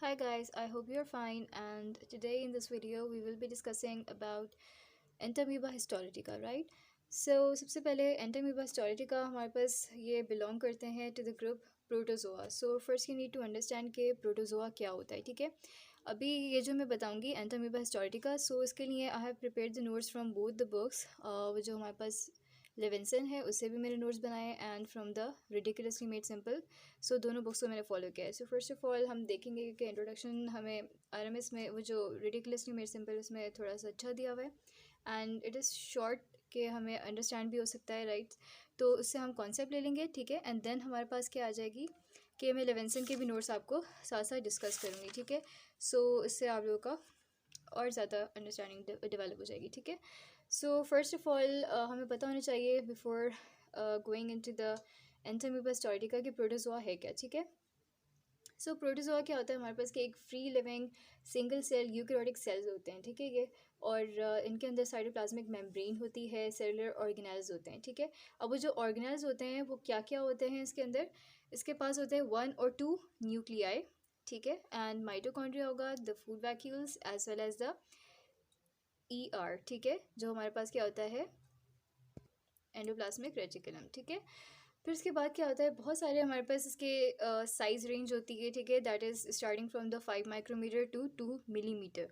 Hi guys, I hope you're fine, and today in this video we will be discussing about Entamoeba histolytica, right? So सबसे पहले Entamoeba histolytica हमारे पास ये belong करते हैं to the group Protozoa. So first you need to understand कि Protozoa क्या होता है, ठीक है? अभी ये जो मैं बताऊंगी Entamoeba histolytica, so इसके लिए I have prepared the notes from both the books, वो जो हमारे पास लेविंसन है उससे भी मैंने नोट्स बनाए and from the ridiculously made simple. So दोनों बुक्स को मैंने फॉलो किया है। सो फर्स्ट ऑफ ऑल हम देखेंगे कि इंट्रोडक्शन हमें आरएमएस में वो जो रिडिकुलसली मेड सिंपल उसमें थोड़ा सा अच्छा दिया हुआ है एंड इट इज़ शॉर्ट कि हमें अंडरस्टैंड भी हो सकता है, राइट? तो उससे हम कॉन्सेप्ट ले लेंगे, ठीक है? एंड देन हमारे पास क्या आ जाएगी कि मैं लेविंसन के भी नोट्स आपको साथ साथ डिस्कस करूँगी, ठीक है? सो इससे आप लोगों का और ज़्यादा अंडरस्टैंडिंग डेवलप हो जाएगी, ठीक है? सो फर्स्ट ऑफ ऑल हमें पता होना चाहिए before going into the Entamoeba histolytica कि प्रोटोजोआ है क्या, ठीक है? सो प्रोटोजोआ क्या होता है हमारे पास कि एक free living single cell eukaryotic cells होते हैं, ठीक है? ये और इनके अंदर साइटोप्लाज्मिक मेम्ब्रेन होती है, सेलुलर ऑर्गेनेल्स होते हैं, ठीक है? अब वो जो ऑर्गेनेल्स होते हैं वो क्या क्या होते हैं इसके अंदर? इसके पास होते हैं 1 और 2 न्यूक्लियाई, ठीक है? एंड माइटोकॉन्ड्रिया होगा, the food vacuoles as well as the ER, ठीक है? जो हमारे पास क्या होता है एंडोप्लाज्मिक रेटिकुलम, ठीक है? फिर उसके बाद क्या होता है बहुत सारे हमारे पास इसके साइज़ रेंज होती है, ठीक है? That is starting from the 5 micrometre to 2 millimetre,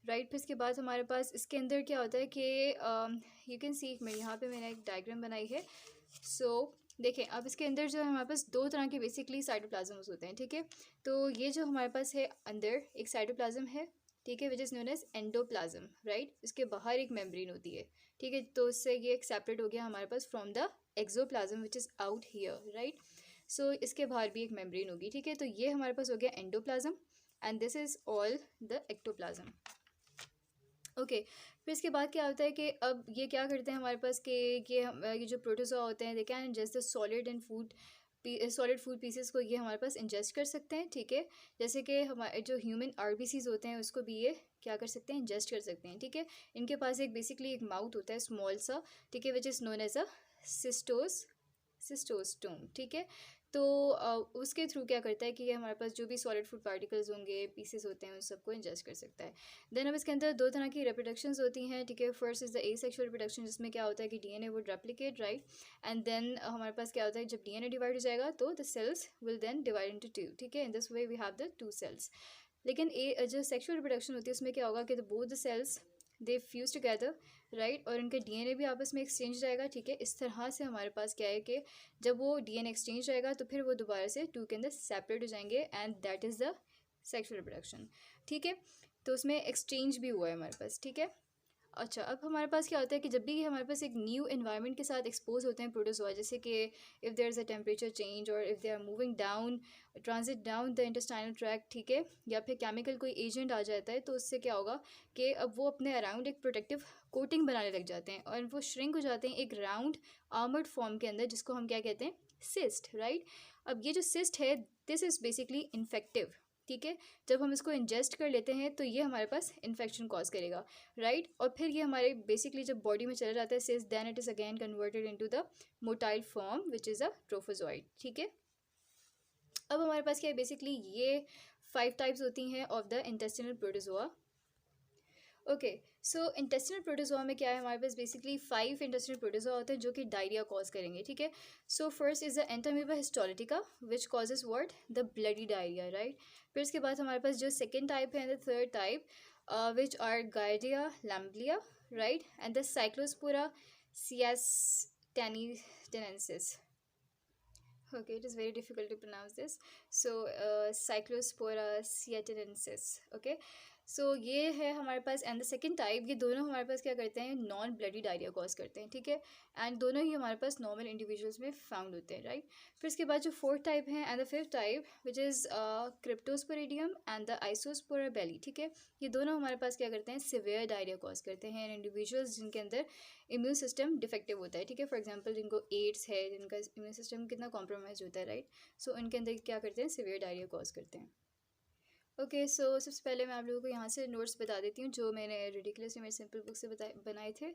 right? फिर इसके बाद हमारे पास इसके अंदर क्या होता है कि यू कैन सी, मैं यहाँ पे मैंने एक डायग्राम बनाई है। सो देखें, अब इसके अंदर जो है हमारे पास दो तरह के बेसिकली साइटोप्लाज्म्स होते हैं, ठीक है? तो ये जो हमारे पास है अंदर एक साइटोप्लाज्म है, ठीक है, which is known as endoplasm, right? इसके बाहर एक मेम्ब्रेन होती है, ठीक है? तो इससे ये एक सेपरेट हो गया हमारे पास from the ectoplasm which is out here, right? So इसके बाहर भी एक मेम्ब्रेन होगी, ठीक है? तो ये हमारे पास हो गया endoplasm and this is all the ectoplasm. Okay, फिर इसके बाद क्या होता है कि अब ये क्या करते हैं हमारे पास कि ये जो प्रोटोजोआ होते हैं they can ingest the solid and food solid food pieces को ये हमारे पास इंजेस्ट कर सकते हैं, ठीक है? जैसे कि हमारे जो ह्यूमन आरबीसीज होते हैं उसको भी ये क्या कर सकते हैं, इंजेस्ट कर सकते हैं, ठीक है? इनके पास एक बेसिकली एक माउथ होता है स्मॉल सा, ठीक है, which is known as a cytostome, ठीक है? तो उसके थ्रू क्या करता है कि ये हमारे पास जो भी सॉलिड फूड पार्टिकल्स होंगे, पीसेस होते हैं, उन सबको इंजेस्ट कर सकता है। देन अब इसके अंदर दो तरह की रिप्रोडक्शंस होती हैं, ठीक है? First is the asexual reproduction, जिसमें क्या होता है कि DNA would replicate, right? And then हमारे पास क्या होता है जब डीएनए डिवाइड हो जाएगा तो the cells will then divide into two, ठीक है? In this way we have the two cells. लेकिन जो सेक्सुअल रिप्रोडक्शन होती है उसमें क्या होगा कि both the cells they fuse together, right? और उनका डीएनए भी आपस में एक्सचेंज रहेगा, ठीक है? इस तरह से हमारे पास क्या है कि जब वो डीएनए एक्सचेंज रहेगा तो फिर वो दोबारा से टू के अंदर सेपरेट हो जाएंगे and that is the sexual reproduction, ठीक है? तो उसमें एक्सचेंज भी हुआ है हमारे पास, ठीक है? अच्छा, अब हमारे पास क्या होता है कि जब भी हमारे पास एक न्यू एनवायरनमेंट के साथ एक्सपोज होते हैं प्रोटोजोआ, जैसे कि if there is a temperature change और if they are moving down transit down the intestinal tract, ठीक है? या फिर केमिकल कोई एजेंट आ जाता है तो उससे क्या होगा कि अब वो अपने अराउंड एक प्रोटेक्टिव कोटिंग बनाने लग जाते हैं और वो श्रिंक हो जाते हैं एक राउंड आर्मर्ड फॉर्म के अंदर, जिसको हम क्या कहते हैं, सिस्ट, राइट? अब ये जो सिस्ट है दिस इज़ बेसिकली इन्फेक्टिव, ठीक है? जब हम इसको इंजेस्ट कर लेते हैं तो ये हमारे पास इन्फेक्शन कॉज करेगा, राइट? और फिर ये हमारे बेसिकली जब बॉडी में चला जाता है cyst, then it is again converted into the motile form which is a trophozoite, ठीक है? अब हमारे पास क्या है बेसिकली ये 5 टाइप्स होती हैं of the intestinal protozoa. Okay, so intestinal protozoa में क्या है हमारे पास बेसिकली 5 इंटेस्टिनल प्रोटोजोआ होते हैं जो कि डायरिया कॉज करेंगे, ठीक है? So first is the Entamoeba histolytica which causes what, the bloody diarrhoea, right? फिर उसके बाद हमारे पास जो सेकेंड टाइप है, the third type which are Giardia lamblia, right? And the Cyclospora cayetanensis. Okay, it is very difficult to pronounce this. So, Cyclospora siatensis. Okay, so ये है हमारे पास एंड द सेकेंड टाइप, ये दोनों हमारे पास क्या करते हैं, नॉन ब्लडी डायरिया कॉज करते हैं, ठीक है? एंड दोनों ही हमारे पास नॉर्मल इंडिविजुअल्स में फाउंड होते हैं, राइट? फिर इसके बाद जो फोर्थ टाइप है and the fifth type which is Cryptosporidium and the Isospora belli, ठीक है? ये दोनों हमारे पास क्या करते हैं, सिवियर डायरिया कॉज करते हैं इंडिविजुअल्स जिनके अंदर इम्यून सिस्टम डिफेक्टिव होता है, ठीक है? फॉर एग्जांपल जिनको एड्स है, जिनका इम्यून सिस्टम कितना कॉम्प्रोमाइज होता है, राइट? सो इनके अंदर क्या करते हैं, सिवियर डायरिया कॉज करते हैं। ओके, सो सबसे पहले मैं आप लोगों को यहाँ से नोट्स बता देती हूँ जो मैंने रिडिकुलस मेरे सिंपल बुक से बनाए थे,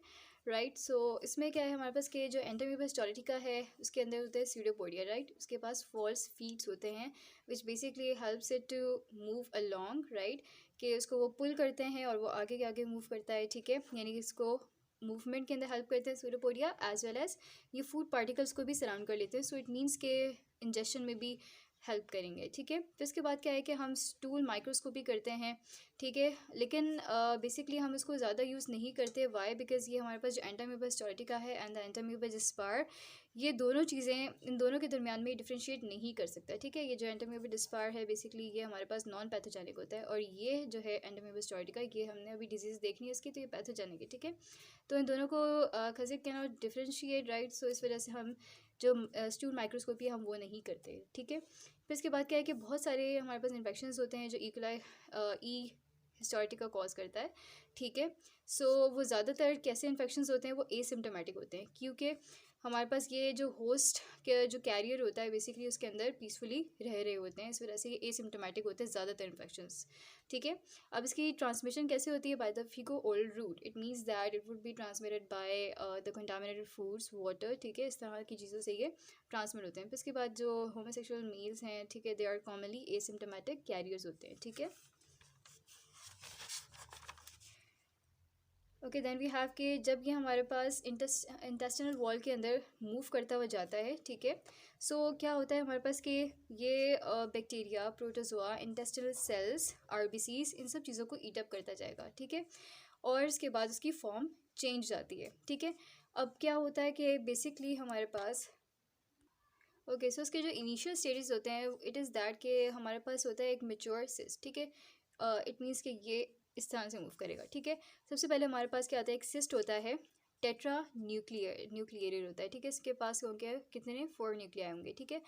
राइट। सो इसमें क्या है हमारे पास कि जो एंटोमीबस टॉलिटिका है उसके अंदर होता है स्यूडोपोडिया, राइट। उसके पास फॉल्स फीट्स होते हैं which basically helps it to move along, right. कि उसको वो पुल करते हैं और वो आगे के आगे मूव करता है, ठीक है। यानी कि इसको मूवमेंट के अंदर हेल्प करते हैं स्यूडोपोडिया, एज वेल एज ये फूड पार्टिकल्स को भी सराउंड कर लेते हैं। सो इट मीन्स के इंजेक्शन में भी हेल्प करेंगे, ठीक है। फिर इसके बाद क्या है कि हम स्टूल माइक्रोस्कोपी करते हैं, ठीक है। लेकिन बेसिकली हम इसको ज़्यादा यूज़ नहीं करते, वाई, बिकॉज ये हमारे पास जो एंटामीबस टॉलिटिका है एंड द एंटामीबस डिस्पार, ये दोनों चीज़ें इन दोनों के दरमियान में डिफ्रेंशिएट नहीं कर सकता, ठीक है। ये जो एंटामीबस डिस्पार है बेसिकली ये हमारे पास नॉन पैथोजेनिक होता है, और ये जो है एंटामीबस टॉलिटिका ये हमने अभी डिजीज़ देखनी है इसकी, तो ये पैथोजेनिक है, ठीक है। तो इन दोनों को खजिक कैन नॉट डिफ्रेंशिएट, राइट। सो इस वजह से हम जो स्टूल माइक्रोस्कोपी हम वो नहीं करते, ठीक है। फिर इसके बाद क्या है कि बहुत सारे हमारे पास इन्फेक्शंस होते हैं जो ईकोलाई ई हिस्टोरिटिका कॉज करता है, ठीक है। सो वो ज़्यादातर कैसे इन्फेक्शंस होते हैं, वो एसिम्टोमेटिक होते हैं, क्योंकि हमारे पास ये जो होस्ट के जो कैरियर होता है बेसिकली उसके अंदर पीसफुली रह रहे होते हैं, इस वजह से ये एसिम्टोमेटिक होते हैं ज़्यादातर इन्फेक्शंस, ठीक है। अब इसकी ट्रांसमिशन कैसे होती है, by the faeco oral route. It means that it would be transmitted by the contaminated foods, water, ठीक है। इस तरह की चीज़ों से ये ट्रांसमिट होते हैं। फिर इसके बाद जो होमोसेक्सुअल मेल्स हैं, ठीक है, they are commonly asymptomatic carriers होते हैं, ठीक है। ओके, देन वी हैव कि जब ये हमारे पास इंटेस्टिनल वॉल के अंदर मूव करता हुआ जाता है, ठीक है। सो क्या होता है हमारे पास कि ये bacteria, protozoa, intestinal cells, RBCs, इन सब चीज़ों को ईट अप करता जाएगा, ठीक है। और इसके बाद उसकी फॉर्म चेंज जाती है, ठीक है। अब क्या होता है कि बेसिकली हमारे पास ओके, सो उसके जो इनिशियल स्टेजेस होते हैं इट इज़ दैट कि हमारे पास होता है एक मेच्योर सिस्ट, ठीक है। इट मीन्स कि ये इस तरह से मूव करेगा, ठीक है। सबसे पहले हमारे पास क्या आता है, एक सिस्ट होता है, टेट्रा न्यूक्लियर होता है, ठीक है। इसके पास होंगे कितने 4 न्यूक्लियाई होंगे, ठीक है।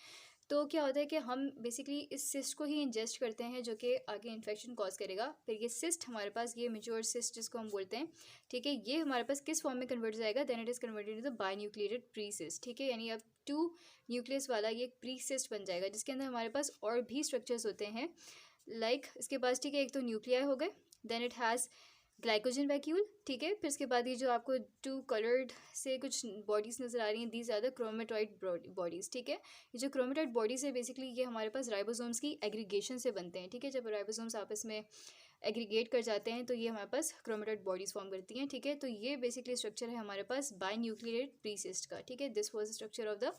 तो क्या होता है कि हम बेसिकली इस सिस्ट को ही इंजेस्ट करते हैं जो कि आगे इन्फेक्शन कॉज करेगा। फिर ये सिस्ट हमारे पास, ये मेच्योर सिस्ट जिसको हम बोलते हैं, ठीक है, ये हमारे पास किस फॉर्म में कन्वर्ट हो जाएगा, then it is converted into the binucleated pre cyst, ठीक है। यानी अब 2 न्यूक्लियस वाला ये एक प्री सिस्ट बन जाएगा जिसके अंदर हमारे पास और भी स्ट्रक्चर्स होते हैं, लाइक इसके पास, ठीक है, एक तो न्यूक्लियाई हो गए, then it has glycogen vacuole, ठीक है। फिर इसके बाद ये जो आपको 2 कलर्ड से कुछ बॉडीज़ नज़र आ रही हैं, दीज आर द क्रोमेटॉइड बॉडीज़, ठीक है। ये जो क्रोमेटॉइड बॉडीज़ है बेसिकली ये हमारे पास राइबोसोम्स की एग्रीगेशन से बनते हैं, ठीक है। जब राइबोसोम्स आपस में एग्रीगेट कर जाते हैं तो ये हमारे पास क्रोमेटॉइड बॉडीज़ फॉर्म करती हैं, ठीक है। तो ये बेसिकली स्ट्रक्चर है हमारे पास बायन्यूक्लिएटेड प्रीसिस्ट का, ठीक है। This was the structure of the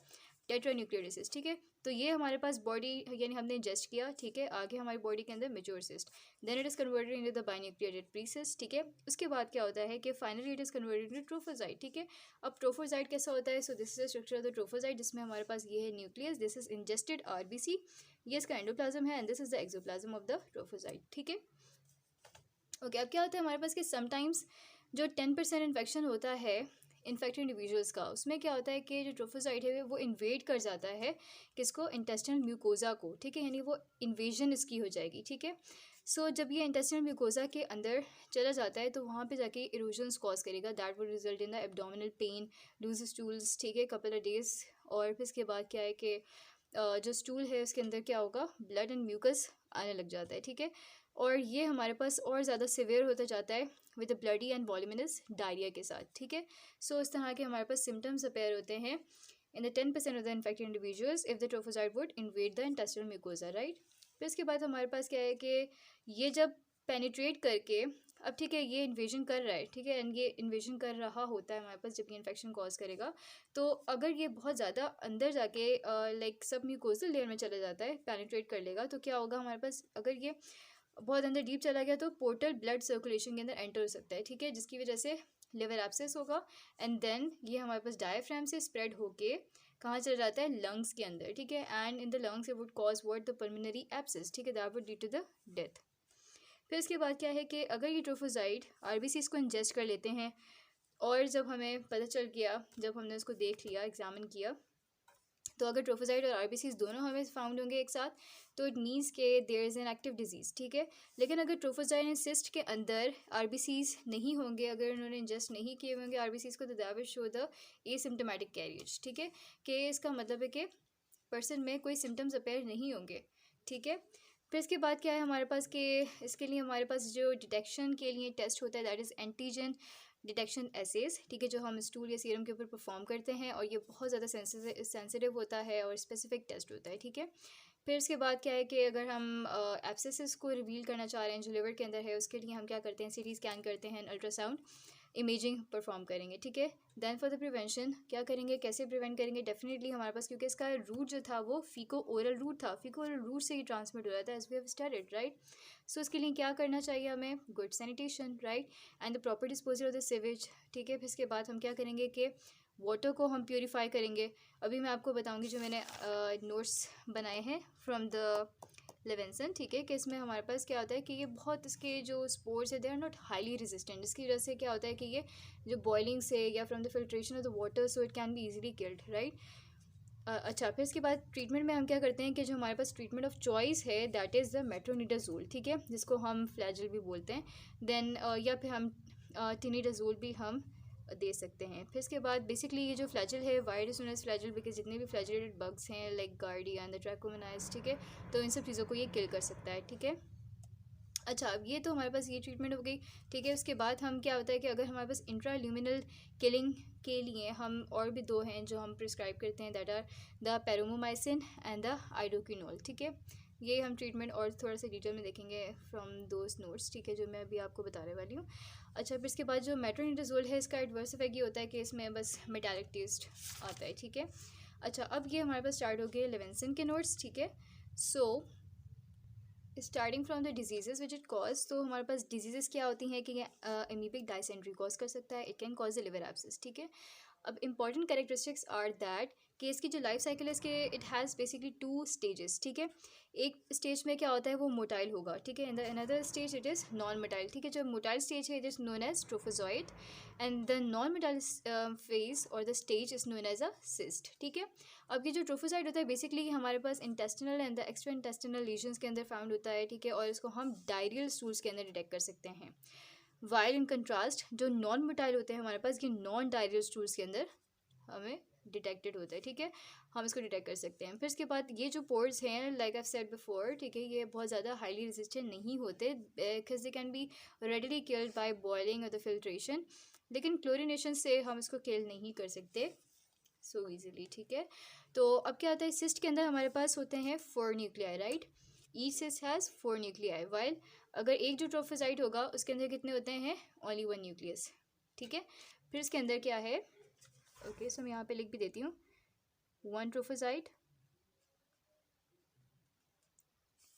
tetranucleosis, ठीक है। तो ये हमारे पास बॉडी यानी हमने इंजेस्ट किया, ठीक है। आगे हमारी बॉडी के अंदर mature cyst, then it is converted into the binucleated precyst, ठीक है। उसके बाद क्या होता है कि finally it is converted into trophocyte, ठीक है। अब ट्रोफोसाइट कैसा होता है, so this is the structure of the trophocyte जिसमें हमारे पास ये है nucleus, this is ingested RBC, ये इसका एंडोप्लाज्म है, and this is the ectoplasm of the trophocyte, ठीक है। ओके, अब क्या होता है हमारे पास कि समटाइम्स जो 10% इन्फेक्शन होता है इन्फेक्टेड इंडिविजुअल्स का, उसमें क्या होता है कि जो ट्रोफोसाइट है वो इन्वेड कर जाता है किसको, इंटेस्टिनल म्यूकोजा को, ठीक है। यानी वो इन्वेजन इसकी हो जाएगी, ठीक है। सो जब ये इंटेस्टिनल म्यूकोजा के अंदर चला जाता है तो वहाँ पे जाके इरोजन्स कॉज करेगा, that would result in the abdominal pain, loose stools, ठीक है, कपल ऑफ डेज। और फिर इसके बाद क्या है कि जो स्टूल है उसके अंदर क्या होगा, ब्लड एंड म्यूकस आने लग जाता है, ठीक है। और ये हमारे पास और ज़्यादा सिवियर होता जाता है with bloody and voluminous diarrhoea के साथ, ठीक है। सो इस तरह के हमारे पास सिम्टम्स अपेयर होते हैं in the 10% of the infected individuals if the trophocyte would invade the intestinal mucosa, right. फिर इसके बाद हमारे पास क्या है कि ये जब पेनिट्रेट करके, अब ठीक है, ये इन्वेजन कर रहा है, ठीक है, एंड ये इन्वेजन कर रहा होता है हमारे पास जब ये इन्फेक्शन कॉज करेगा। तो अगर ये बहुत ज़्यादा अंदर जाके लाइक सब म्यूकोजल लेयर में चला जाता है, पेनिट्रेट कर लेगा, तो क्या होगा हमारे पास, अगर ये बहुत अंदर डीप चला गया तो पोर्टल ब्लड सर्कुलेशन के अंदर एंटर हो सकता है, ठीक है, जिसकी वजह से लिवर एब्सेस होगा, एंड देन ये हमारे पास डायफ्राम से स्प्रेड होके कहाँ चला जाता है, लंग्स के अंदर, ठीक है। And in the lungs it would cause what, the pulmonary abscess, ठीक है, that would lead to the death. फिर इसके बाद क्या है कि अगर ये ट्रोफोसाइट आरबीसीज को इंजेस्ट कर लेते हैं, और जब हमें पता चल गया, जब हमने उसको देख लिया, एग्जामिन किया, तो अगर ट्रोफोसाइट और आरबीसीज दोनों हमें फाउंड होंगे एक साथ, तो इट मीन्स के there is an active disease, ठीक है। लेकिन अगर ट्रोफोसाइट एंड सिस्ट के अंदर आरबीसीज नहीं होंगे, अगर उन्होंने इंजेस्ट नहीं किए होंगे आरबीसीज को, तो that will show the asymptomatic carriers, ठीक है। कि इसका मतलब है कि पर्सन में कोई सिम्टम्स अपेयर नहीं होंगे, ठीक है। फिर इसके बाद क्या है हमारे पास कि इसके लिए हमारे पास जो डिटेक्शन के लिए टेस्ट होता है that is antigen detection assays, ठीक है, जो हम स्टूल या सीरम के ऊपर परफॉर्म करते हैं, और ये बहुत ज़्यादा सेंसिटिव होता है और स्पेसिफिक टेस्ट होता है, ठीक है। फिर इसके बाद क्या है कि अगर हम एब्सेसिस को रिवील करना चाह रहे हैं जो लिवर के अंदर है, उसके लिए हम क्या करते हैं, सीटी स्कैन करते हैं, अल्ट्रासाउंड इमेजिंग परफॉर्म करेंगे, ठीक है। देन फॉर द प्रिवेंशन क्या करेंगे, कैसे प्रिवेंट करेंगे, डेफिनेटली हमारे पास क्योंकि इसका रूट जो था वो फीको ओरल रूट था, फीको ओरल रूट से ही ट्रांसमिट हो रहा था, as we have studied, right. So इसके लिए क्या करना चाहिए हमें, good sanitation, right, and the proper disposal of the sewage, ठीक है। फिर इसके बाद हम क्या करेंगे कि वाटर को हम प्योरीफाई करेंगे। अभी मैं आपको बताऊंगी जो मैंने नोट्स बनाए हैं फ्रॉम द लेवेंसन, ठीक है, कि इसमें हमारे पास क्या होता है कि ये बहुत इसके जो स्पोर्स है they are not highly resistant, इसकी वजह से क्या होता है कि ये जो बॉइलिंग से या from the filtration of the water so it can be easily killed, right. अच्छा, फिर इसके बाद ट्रीटमेंट में हम क्या करते हैं कि जो हमारे पास ट्रीटमेंट ऑफ चॉइस है दैट इज़ द मेट्रोनिडाजोल, ठीक है, जिसको हम फ्लैजिल भी बोलते हैं। देन या फिर हम टिनिडाजोल भी हम दे सकते हैं। फिर इसके बाद बेसिकली ये जो फ्लैजिल है, why it is known as flagella because जितने भी फ्लैजिलेटेड बग्स हैं like Giardia and the Trichomonas, ठीक है, तो इन सब चीज़ों को ये किल कर सकता है, ठीक है। अच्छा, अब ये तो हमारे पास ये ट्रीटमेंट हो गई, ठीक है। उसके बाद हम क्या होता है कि अगर हमारे पास इंट्राल्यूमिनल किलिंग के लिए हम और भी दो हैं जो हम प्रिस्क्राइब करते हैं that are the paromomycin and the iodoquinol, ठीक है। ये हम ट्रीटमेंट और थोड़ा सा डिटेल में देखेंगे फ्रॉम दोज नोट्स, ठीक है, जो मैं अभी आपको बताने वाली हूँ। अच्छा, फिर इसके बाद जो मेट्रोनिडाजोल है इसका एडवर्स इफेक्ट ये होता है कि इसमें बस मेटालिक टेस्ट आता है, ठीक है। अच्छा, अब ये हमारे पास स्टार्ट हो गए लेवेंसन के नोट्स, ठीक है। So starting from the diseases which it cause, तो हमारे पास डिजीजेस क्या होती हैं कि ये एमीबिक डायसेंट्री कॉज कर सकता है, it can cause the liver abscess, ठीक है। अब इंपॉर्टेंट कैरेक्टरिस्टिक्स आर दैट कि इसकी जो लाइफ साइकिल है इसके इट हैज़ बेसिकली 2 स्टेजेस, ठीक है। एक स्टेज में क्या होता है वो मोटाइल होगा, ठीक है, in the another stage it is non motile, ठीक है। जो मोटाइल स्टेज है it is known as trophozoite and the non motile phase और the stage is known as a cyst, ठीक है। अब ये जो ट्रोफोजॉइड होता है बेसिकली हमारे पास intestinal and the extra intestinal lesions के अंदर फाउंड होता है, ठीक है, और इसको हम डायरियल स्टूल्स के अंदर डिटेक्ट कर सकते हैं। वाइल इन कंट्रास्ट जो नॉन मोटाइल होते हैं हमारे पास ये नॉन डायरियल स्टूल्स के अंदर हमें डिटेक्टेड होता है, ठीक है, हम इसको डिटेक्ट कर सकते हैं। फिर इसके बाद ये जो पोर्स हैं लाइक आई सेड बिफोर, ठीक है, ये बहुत ज़्यादा हाईली रेजिस्टेंट नहीं होते because they can be readily killed by boiling और द फिल्ट्रेशन, लेकिन क्लोरिनेशन से हम इसको किल नहीं कर सकते सो ईजिली, ठीक है। तो अब क्या होता है सिस्ट के अंदर हमारे पास होते हैं 4 nuclei, right, each cyst has 4 nuclei, while अगर एक जो ट्रोफोसाइट होगा उसके अंदर कितने होते हैं, ओनली 1 न्यूक्लियस, ठीक है। फिर इसके अंदर क्या है, ओके, सो मैं यहाँ पे लिख भी देती हूँ, 1 ट्रोफोसाइट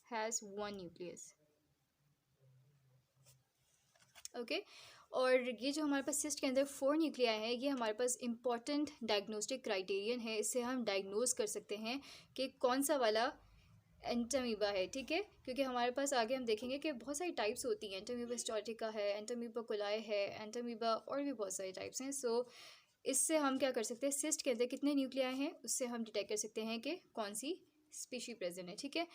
हैज़ 1 न्यूक्लियस, ओके। और ये जो हमारे पास सिस्ट के अंदर 4 न्यूक्लियाई है ये हमारे पास इंपॉर्टेंट डायग्नोस्टिक क्राइटेरियन है, इससे हम डायग्नोज कर सकते हैं कि कौन सा वाला एंटामीबा है, ठीक है, क्योंकि हमारे पास आगे हम देखेंगे कि बहुत सारी टाइप्स होती हैं, एंटामीबा स्टोटिका है, एंटामीबा कोलाई है, एंटामीबा और भी बहुत सारी टाइप्स हैं। सो इससे हम क्या कर सकते हैं, सिस्ट के अंदर कितने न्यूक्लियाई हैं उससे हम डिटेक्ट कर सकते हैं कि कौन सी स्पीशी प्रेजेंट है, ठीक है।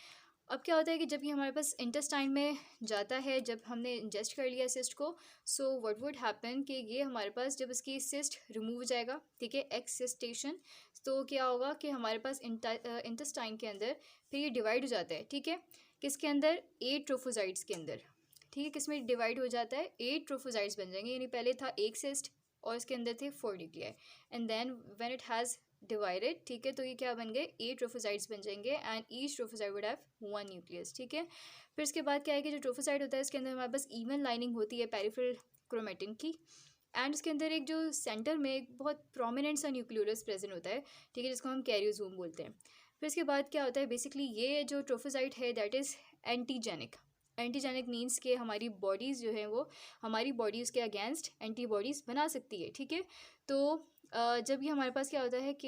अब क्या होता है कि जब ये हमारे पास इंटेस्टाइन में जाता है, जब हमने इंजेस्ट कर लिया सिस्ट को, सो व्हाट वुड हैपन कि ये हमारे पास जब इसकी सिस्ट रिमूव हो जाएगा, ठीक है, एक्सिस्टेशन, तो क्या होगा कि हमारे पास इंटेस्टाइन के अंदर फिर ये डिवाइड हो जाता है, ठीक है, किसके अंदर, 8 ट्रोफोसाइट्स के अंदर, ठीक है, किसमें डिवाइड हो जाता है, 8 ट्रोफोसाइट्स बन जाएंगे, यानी पहले था एक सिस्ट और इसके अंदर थे 4 nuclei and then when it has divided, ठीक है, तो ये क्या बन गए, 8 ट्रोफोसाइट्स बन जाएंगे and each trophocyte would have 1 nucleus, ठीक है। फिर इसके बाद क्या है कि जो ट्रोफोसाइट होता है इसके अंदर हमारे पास इवन लाइनिंग होती है पेरिफेरल क्रोमेटिन की, एंड उसके अंदर एक जो सेंटर में एक बहुत प्रोमिनेंट सा न्यूक्लियोलस प्रेजेंट होता है, ठीक है, जिसको हम कैरियोसोम बोलते हैं। फिर इसके बाद क्या होता है, बेसिकली ये जो ट्रोफोसाइट है that is antigenic, antigenic means के हमारी बॉडीज़ जो है वो हमारी बॉडीज़ के अगेंस्ट एंटीबॉडीज़ बना सकती है, ठीक है। तो जब ये हमारे पास क्या होता है कि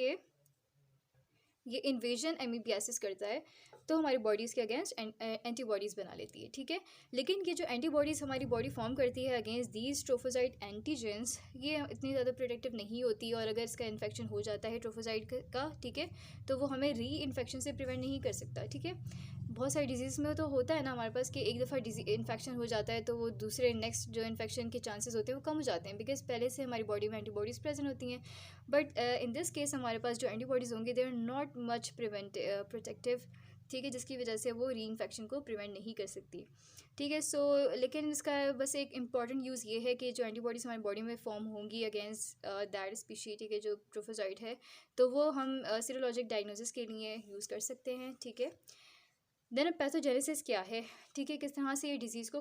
ये इन्वेजन एमीबियासिस करता है तो हमारी बॉडीज़ के अगेंस्ट एंटीबॉडीज़ बना लेती है, ठीक है। लेकिन ये जो एंटीबॉडीज़ हमारी बॉडी फॉर्म करती है अगेंस्ट दीज ट्रोफोसाइट एंटीजेंस ये इतनी ज़्यादा प्रोटेक्टिव नहीं होती, और अगर इसका इन्फेक्शन हो जाता है ट्रोफोसाइट का, ठीक है, तो वो हमें री इन्फेक्शन से प्रिवेंट नहीं कर सकता, ठीक है। बहुत सारी डिजीज़ में तो होता है ना हमारे पास कि एक दफ़ा इन्फेक्शन हो जाता है तो वो दूसरे नेक्स्ट जो इन्फेक्शन के चांसेस होते हैं वो कम हो जाते हैं बिकॉज पहले से हमारी बॉडी में एंटीबॉडीज़ प्रेजेंट होती हैं। बट इन दिस केस हमारे पास जो एंटीबॉडीज़ होंगे they are not much protective, ठीक है, जिसकी वजह से वो री इन्फेक्शन को प्रिवेंट नहीं कर सकती। ठीक है, सो लेकिन इसका बस एक इम्पॉर्टेंट यूज़ ये है कि जो एंटीबॉडीज़ हमारी बॉडी में फॉर्म होंगी अगेंस्ट दैट स्पीशी, ठीक है, जो ट्रोफोजॉइट है, तो वो हम सीरोलॉजिक डायग्नोसिस के लिए यूज़ कर सकते हैं। ठीक है, देन पैथोजेनेसिस क्या है, ठीक है, किस तरह से ये डिज़ीज़ को